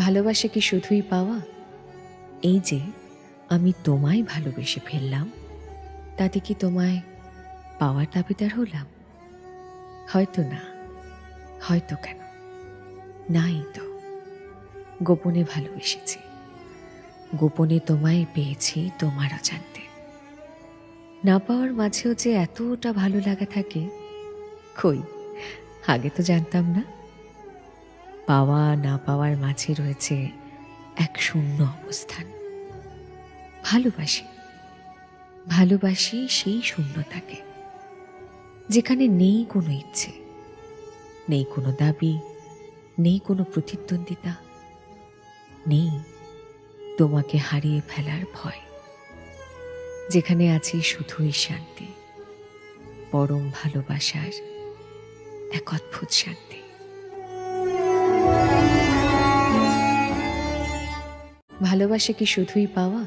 ভালোবাসা কি শুধুই পাওয়া? এই যে আমি তোমায় ভালোবেসে ফেললাম, তাতে কি তোমায় পাওয়ার দাবিদার হলাম? হয়তো না, হয়তো কেন, নাই তো। গোপনে ভালোবেসেছি, গোপনে তোমায় পেয়েছি তোমার অজান্তে। না পাওয়ার মাঝেও যে এতটা ভালো লাগা থাকে, কই আগে তো জানতাম না। পাওয়া না পাওয়ার মাঝে রয়েছে এক শূন্য অবস্থান। ভালোবাসি, ভালোবাসি সেই শূন্যতাকে, যেখানে নেই কোনো ইচ্ছে, নেই কোনো দাবি, নেই কোনো প্রতিদ্বন্দ্বিতা, নেই তোমাকে হারিয়ে ফেলার ভয়, যেখানে আছে শুধুই শান্তি, পরম ভালোবাসার এক অদ্ভুত শান্তি। ভালোবাসা কি শুধুই পাওয়া?